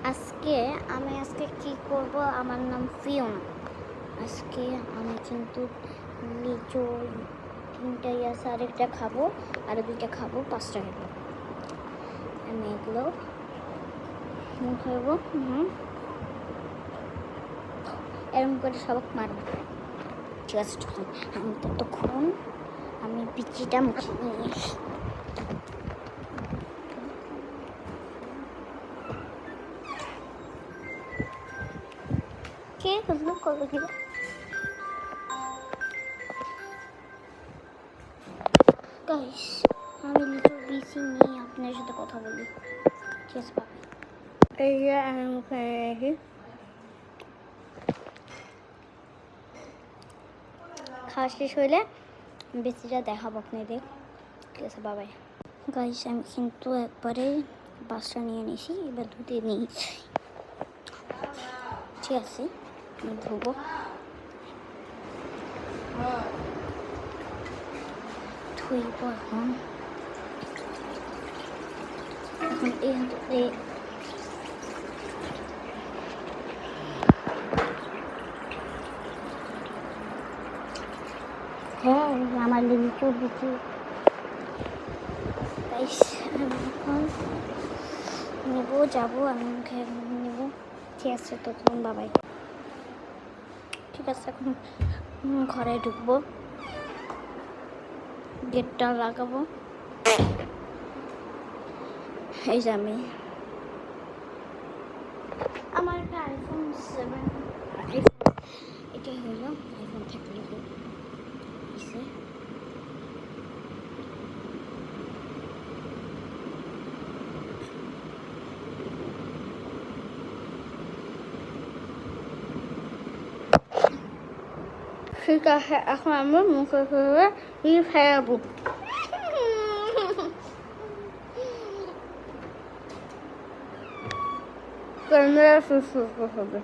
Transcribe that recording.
আজকে কি করব? আমার নাম ফিওনা। আজকে আমি কিন্তু লিচু 3টাই আছে, আরেকটা খাবো, আর 2টা খাবো, 5টা খাবো। আমি এগুলো খাবো। এরকম করে সবক মারবো। ঠিক আছে, আমি ততক্ষণ আমি পিচিটা মুখে নিয়ে আসি। কে বুঝলো করবে কি? গাইস, আমি লিচুর বিচি নিয়ে আপনার সাথে কথা বলি। ঠিক আছে বাবা। এই যে আমি মুখে রেখে খাওয়া শেষ হইলে বিচিটা দেখাবো আপনাদের। ঠিক আছে বাবাই। গাইস, আমি কিন্তু একবারে বাসটা নিয়ে নিয়েছি, এবার ধুতে নিয়েছি। ঠিক আছে, আমি ধুবো। ধুইব এখন এই হাতে হ্যাঁ, আমার লিচু বিচি। গাইস, আমি এখন নেবো, যাবো, আমি মুখে নেবো। ঠিক আছে, তখন বাবাই। ঠিক আছে, এখন ঘরে ঢুকবো, গেটটা লাগাবো। এই যে আমার একটা আইফোন 7, এটাই হলো আইফোন থাকলে ঠিক আছে। এখন আমি মুখে করে ফেরাবো। ক্যামেরা সুস্থ হবে।